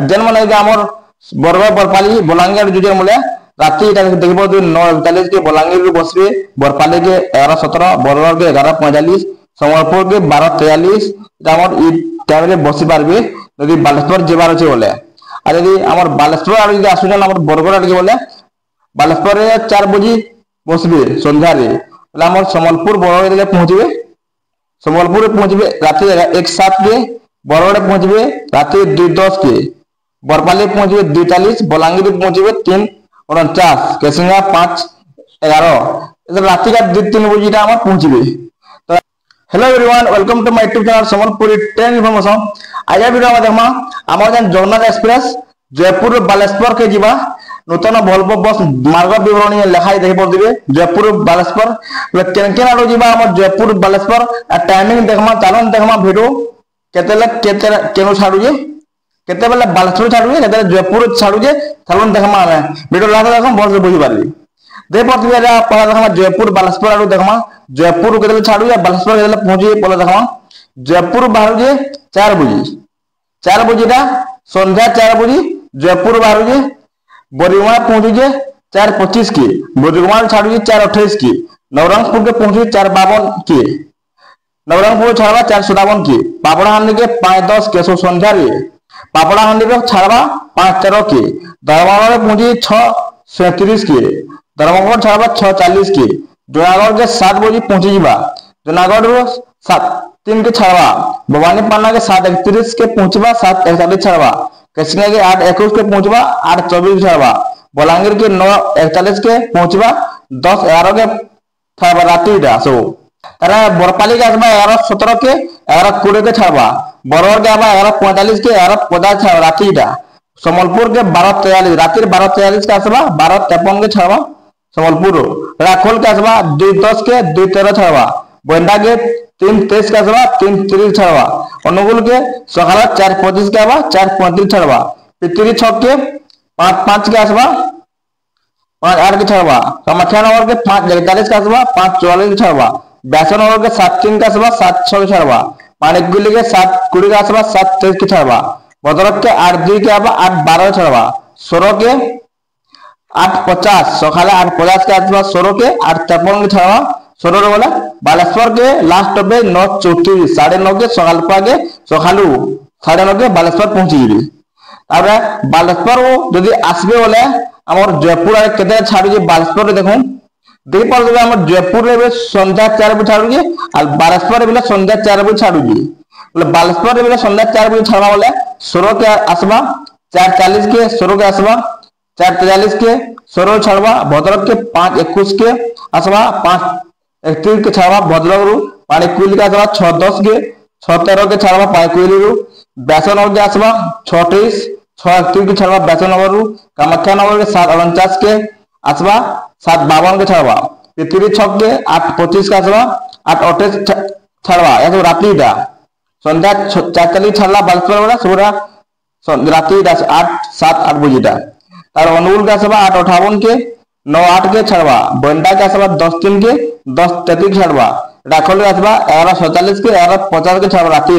जेन माने आमर बरगड़ बरपाली बलांगीर जुजे मूल्य राति देखो 9:41 के बलांगीर बसबे बरपाली के 11:17 बरगड़ के 11:45 संबलपुर के 12:43 टाइम बसी पारे यदि बालेश्वर जीवार अच्छे बोले और यदि आम बालेश्वर आड़ आसुन बरगड़ आड़े बोले बालेश्वर 4 बजे बसबे सन्धार सम्बलपुर बरगड़ पहुंचे सम्बलपुर पहुंचे राति 1:07 के बरगड़ पहुंचे राति 2:10 के बरपाली पहुंचे 2:40 बलांगीर पहुंचे 3:49 केसिंगा 5:11 राति का 2-3 बजे पहुंचे। तो hello everyone welcome to my YouTube channel Sambalpuri train information. आज वीडियो में देखमा आम जगन्नाथ एक्सप्रेस जयपुर बालेश्वर के जीवा नूतन भल्वो बस मार्ग विवरणी लिखाई देखि पड़े जयपुर बालेश्वर केन आड़ जीवा आम जयपुर बालेश्वर टाइमिंग देखमा चलन देखमा भिडियो केनो छाड़ुजे केते बेले बालेश्वर छाड़ुजे केते जयपुर छाड़ुजे चलन देखमा भिडियो लास्ट देखम भल से बुझी पारबी दे पड़े पहला देखमा जयपुर बालेश्वर आड़ देखमा जयपुर केते छाड़ुजे बालेश्वर केते पहुंचे पहले देखमा जयपुर बाहरुजे 4 बजे संध्या 4 बजे जयपुर बाहरुजे बोरीगुआ पहुंचे 4:25 के बोरीगुआ छाड़ुजे 4:28 के नवरंगपुर के पहुंचे 4:52 के नवरंगपुर छाड़वा 4:57 के पापड़ाहांडी के 5:10 के संध्या पापड़ाहांडी में छाड़वा 5:13 के धर्मगढ़ पहुंचे 6:37 के धर्मगढ़ छाड़वा 6:40 के जूनागढ़ के 7 बजे पहुंचे जीवा जूनागढ़ 7:03 के छाड़वा भवानीपाटना के 7:31 के पहुंचवा 7:41 छाड़वा केसिंगा के 8:21 के पहुंचवा 8:24 छाड़वा बलांगीर के 9:41 के पहुंचवा 10:11 के छाड़वा राति सो तारा बरपाली के आसबा 11:17 के 11:20 के छाड़वा बरगड़ के आबा 11:45 के 11:50 छाड़वा राति सम्बलपुर के 12:43 राति 12:43 के आसबा 12:53 के छाड़वा सम्बलपुर राखोल के आसबा 2:10 के 2:13 छाड़वा बोंडा के 3:23 के आसबा 3:30 छाड़वा अनुगुल के सकाल 4:25 के आबा 4:35 छाड़वा पितरी छक के 5:05 के आसबा 5:08 के छाड़वा कामाख्या नगर के 5:41 के आसबा 5:44 के छाड़वा व्यासनगर के 7:03 के आसबा 7:06 के छाड़वा मानिकगुली के 7:20 के आसबा 7:23 के छाड़वा भद्रक के 8:02 के आबा 8:12 के छाड़वा सोरो के 8:50 सकाल 8:50 के आसबा सोरो के 8:53 के छाड़वा सोरो बोला बालेश्वर के लास्ट पे 9:34 9:30 के सकाल के सकालू 9:30 के बालेश्वर पहुंची बालेश्वर जदि आसबे बोले आम जयपुर केते छाड़ुजे बालेश्वर देखो देख पारे आम जयपुर में संध्या 4 बजे छाड़ुजे और बालेश्वर में संध्या 4 बजे छाड़ुजे बोले बालेश्वर में संध्या 4 बजे छाड़ा बोले सोरो के आसबा 4:40 के सोरो के आसबा 4:43 के सोरो छाड़वा भद्रक के 5:21 के आसबा 5:31 के छाड़वा भद्रक रू पानीकुल के आसबा 6:10 के 6:13 के छाड़वा पानीकुल रू व्यासनगर के आसबा 6:28 6:31 के छाड़वा व्यासनगर रू कामाख्या नगर के 7:49 के आसबा 7:52 के छाड़वा पितरी छक के 8:25 के आसबा 8:28 छाड़वा या सब राति संध्या 4:40 छाड़ला बालेश्वर वाला सुबह राति 8:07-8 बजे और अनुगुल के आसबा 8:58 के 9:08 के छाड़वा बोंडा के आसबा 10:03 के 10:33 के छाड़वा राखोल के आसबा 11:47 के 11:50 के छाड़वा राति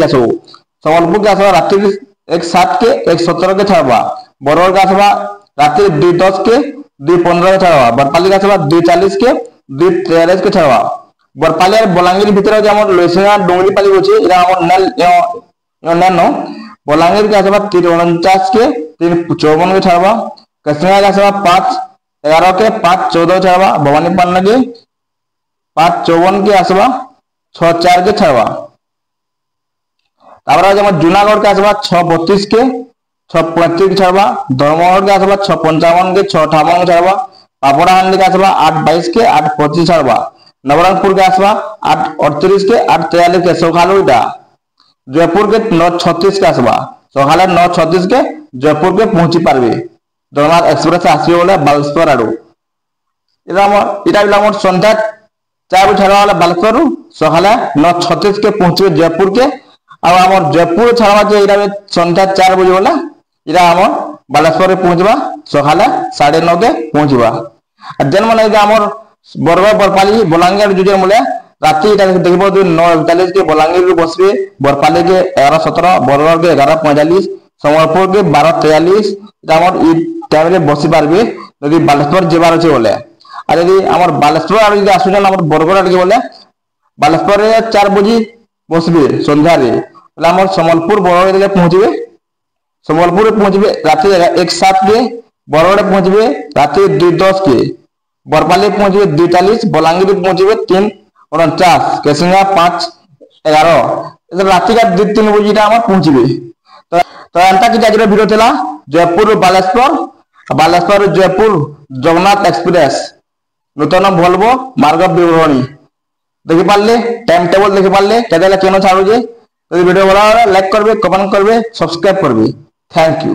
सम्बलपुर के आसबा राति 1:07 के 1:17 के छाड़वा बरगड़ के आसबा राति 2:10 के 2:15 के छाड़वा बरपाली के आसबा 2:40 के 2:43 के छाड़वा बरपाली और बलांगीर भीतर लोईसिंगा डोंगरीपाली अच्छे नैनो बलांगीर के आसबा 3:49 के 3:54 के छाड़वा केसिंगा के आसबा 5:11 के 5:14 के छाड़वा भवानीपाटना के 5:54 के आसबा 6:04 के छाड़वा जूनागढ़ के आसबा 6:32 के 6:35 के छाड़वा धर्मगढ़ के आसबा 6:55 के 6:58 के छाड़वा पापड़ाहांडी के आसबा 8:22 के 8:25 छाड़वा नवरंगपुर के आसबा 8:38 के 8:43 के सकालू जयपुर के 9:36 के आसबा सकाल 9:36 के जयपुर के पहुंची पारबे जगन्नाथ एक्सप्रेस आसबे बोले बालेश्वर आड़ू इटा संध्या 4 बजे छाड़ा बालेश्वर सकाल 9:36 के पहुंचे जयपुर के आम जयपुर छाड़ा संध्या 4 बजे बोला इरा आम बालेश्वर पहुंचवा सकाल 9:30 के पहुंचवा जेन माने आम बरगड़ बरपाली बलांगीर जुजे मूल्य राति देखो 9:41 के बलांगीर बसबे बरपाली के 11:17 बरगड़ के 11:45 সম্বলপুর के 12:43 আমার ই টাইমে বসি পারবে যদি বালেশ্বর যাবার আছে বলে। আর যদি আমার বালেশ্বর আর যদি আসুন আমার বরগড় আড়কে বলে বালেশ্বরে 4 বজি বসবে সন্ধ্যারে, তাহলে আমার সম্বলপুর বড়গড়ে পৌঁছবে, সম্বলপুরে পৌঁছবে রাতে 1:07 के, বরগড়ে পৌঁছবে রাতে 2:10 के, বরপালি পৌঁছবে 2:40, বলাঙ্গীর পৌঁছবে 3:49, কেসিঙ্গা 5:11, রাত্রিকা 2-3 বজিটা আমার পৌঁছবে। তো এনতা কি আজকের ভিডিও ଥିଲା জয়পুর বালেশ্বর জয়পুর জগন্নাথ এক্সপ্রেস নূতন ভলভো মার্গ বিবরণী দেখি পারলে, টাইম টেবল দেখি পারলে কেন ছাড়ুছে। যদি ভিডিও ভালো লাগে লাইক করবে, কমেন্ট করবে, সাবস্ক্রাইব করবে। Thank you.